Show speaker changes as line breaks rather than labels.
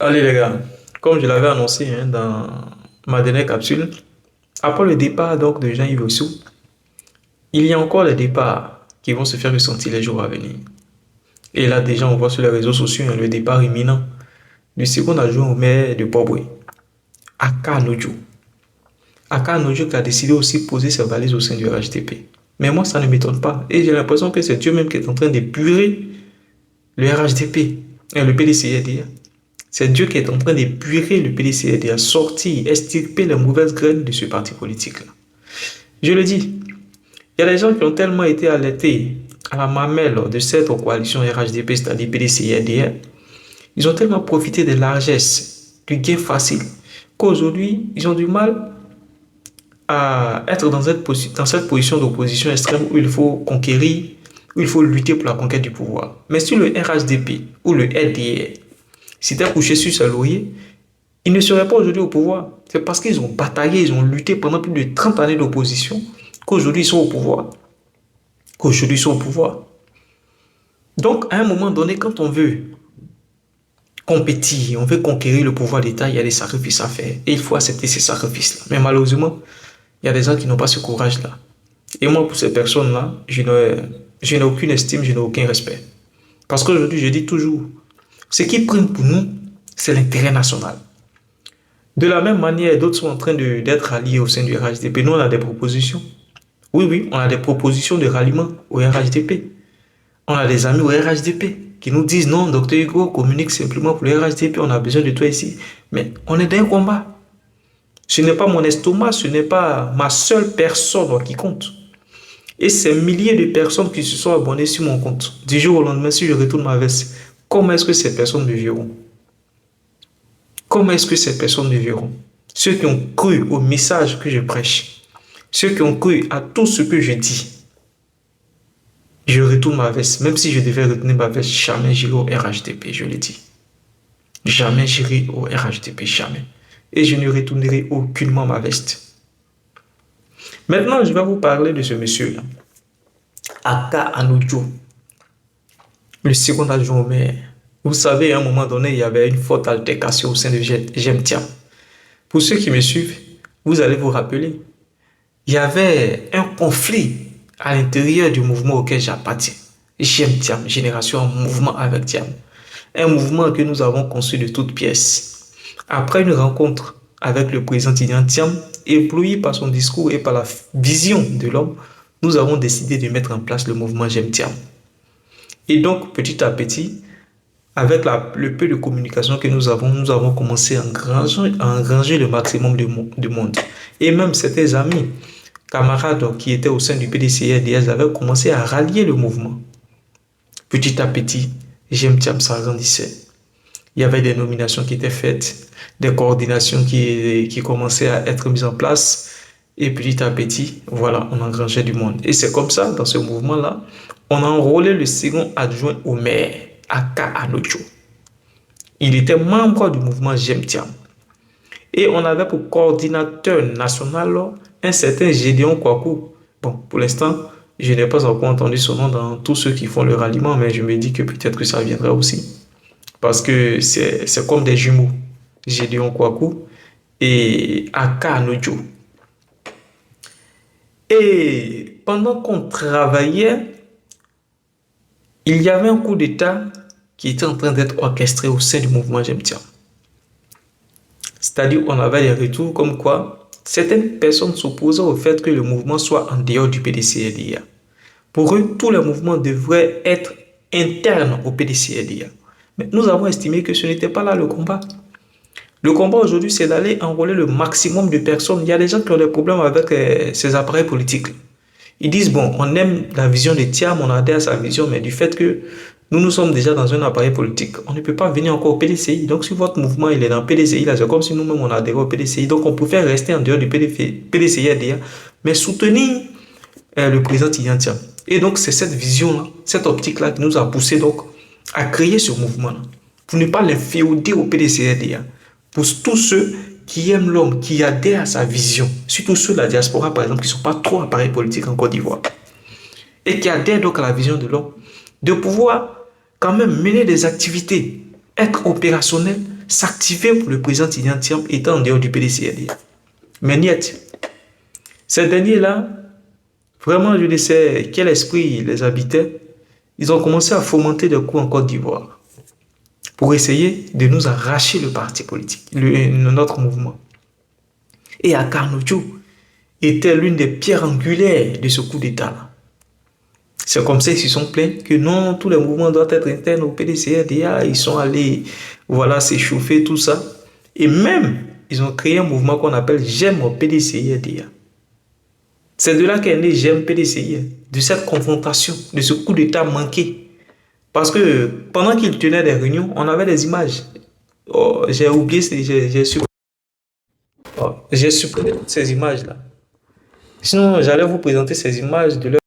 Allez les gars, comme je l'avais annoncé dans ma dernière capsule, après le départ donc de Jean-Yves Rousseau, il y a encore les départs qui vont se faire ressentir les jours à venir. Et là déjà on voit sur les réseaux sociaux le départ imminent du second adjoint au maire de Port-Boué, Aka Anodjo. Aka Anodjo qui a décidé aussi de poser ses valises au sein du RHDP. Mais moi ça ne m'étonne pas et j'ai l'impression que c'est Dieu même qui est en train d'épurer le RHDP, le PDCRDA. C'est Dieu qui est en train d'épurer le PDCRDA, sortir, extirper les mauvaises graines de ce parti politique-là. Je le dis, il y a des gens qui ont tellement été alertés à la mamelle de cette coalition RHDP, c'est-à-dire PDCRDA, ils ont tellement profité des largesses, du gain facile, qu'aujourd'hui, ils ont du mal à être dans cette position d'opposition extrême où il faut conquérir, où il faut lutter pour la conquête du pouvoir. Mais si le RHDP ou le RDR s'étaient couchés sur ce laurier, ils ne seraient pas aujourd'hui au pouvoir. C'est parce qu'ils ont bataillé, ils ont lutté pendant plus de 30 années d'opposition qu'aujourd'hui ils sont au pouvoir. Qu'aujourd'hui ils sont au pouvoir. Donc, à un moment donné, quand on veut compétir, on veut conquérir le pouvoir d'État, il y a des sacrifices à faire. Et il faut accepter ces sacrifices-là. Mais malheureusement, il y a des gens qui n'ont pas ce courage-là. Et moi, pour ces personnes-là, je n'ai aucune estime, je n'ai aucun respect. Parce qu'aujourd'hui, je dis toujours, ce qui prime pour nous, c'est l'intérêt national. De la même manière, d'autres sont en train d'être alliés au sein du RHDP. Nous, on a des propositions. Oui, oui, on a des propositions de ralliement au RHDP. On a des amis au RHDP qui nous disent non, docteur Hugo, communique simplement pour le RHDP, on a besoin de toi ici. Mais on est dans un combat. Ce n'est pas mon estomac, ce n'est pas ma seule personne qui compte. Et ces milliers de personnes qui se sont abonnées sur mon compte, du jour au lendemain, si je retourne ma veste, comment est-ce que ces personnes me verront? Comment est-ce que ces personnes me verront? Ceux qui ont cru au message que je prêche, ceux qui ont cru à tout ce que je dis, je retourne ma veste. Même si je devais retourner ma veste, jamais j'irai au RHDP, je le dis. Jamais j'irai au RHDP, jamais. Et je ne retournerai aucunement ma veste. Maintenant, je vais vous parler de ce monsieur-là. Aka Anodjo, le second adjoint au maire. Vous savez, à un moment donné, il y avait une forte altercation au sein de GEMTIA. Pour ceux qui me suivent, vous allez vous rappeler, il y avait un conflit à l'intérieur du mouvement auquel j'appartiens. GEMTIAM, Génération Mouvement avec Tiam. Un mouvement que nous avons construit de toutes pièces. Après une rencontre avec le président Tidjane Thiam, ébloui par son discours et par la vision de l'homme, nous avons décidé de mettre en place le mouvement GEMTIAM. Et donc, petit à petit, avec le peu de communication que nous avons commencé à engranger le maximum de monde. Et même certains amis, camarades qui étaient au sein du PDCRDS avaient commencé à rallier le mouvement. Petit à petit, GEMTIAM s'agrandissait. Il y avait des nominations qui étaient faites, des coordinations qui commençaient à être mises en place. Et petit à petit, voilà, on engrangeait du monde. Et c'est comme ça, dans ce mouvement-là, on a enrôlé le second adjoint au maire, Aka Anodjo. Il était membre du mouvement GEMTIAM. Et on avait pour coordinateur national un certain Gédéon Kouakou. Bon, pour l'instant, je n'ai pas encore entendu son nom dans tous ceux qui font le ralliement, mais je me dis que peut-être que ça viendra aussi. Parce que c'est comme des jumeaux. Gédéon Kouakou et Aka Anodjo. Et pendant qu'on travaillait, il y avait un coup d'État qui était en train d'être orchestré au sein du mouvement GEMTIAM. C'est-à-dire qu'on avait des retours comme quoi certaines personnes s'opposaient au fait que le mouvement soit en dehors du PDCRDA. Pour eux, tous les mouvements devraient être internes au PDCRDA. Mais nous avons estimé que ce n'était pas là le combat. Le combat aujourd'hui, c'est d'aller enrôler le maximum de personnes. Il y a des gens qui ont des problèmes avec ces appareils politiques. Ils disent, bon, on aime la vision de Thiam, on adhère à sa vision, mais du fait que nous sommes déjà dans un appareil politique, on ne peut pas venir encore au PDCI. Donc, si votre mouvement il est dans le PDCI, là, c'est comme si nous-mêmes on adhérait au PDCI. Donc, on préfère rester en dehors du PDCI, mais soutenir le président Tidjane Thiam. Et donc, c'est cette vision-là, cette optique-là qui nous a poussé donc à créer ce mouvement-là, pour ne pas l'inféoder au PDCI. Pour tous ceux qui aiment l'homme, qui adhèrent à sa vision, surtout ceux de la diaspora, par exemple, qui ne sont pas trop appareils politiques en Côte d'Ivoire, et qui adhèrent donc à la vision de l'homme, de pouvoir quand même mener des activités, être opérationnel s'activer pour le président Tidjane Thiam étant en dehors du PDCRDA. Mais niet. Ces derniers-là, vraiment, je ne sais quel esprit les habitait. Ils ont commencé à fomenter des coups en Côte d'Ivoire pour essayer de nous arracher le parti politique, notre mouvement. Et Akarnodjo était l'une des pierres angulaires de ce coup d'État-là. C'est comme ça qu'ils se sont plaints que non, tous les mouvements doivent être internes au PDCRDA. Ils sont allés, voilà, s'échauffer, tout ça. Et même, ils ont créé un mouvement qu'on appelle J'aime au PDCRDA. C'est de là qu'est né J'aime PDCRDA, de cette confrontation, de ce coup d'État manqué. Parce que pendant qu'ils tenaient des réunions, on avait des images. Oh, j'ai oublié, j'ai supprimé toutes ces images-là. Sinon, j'allais vous présenter ces images de leur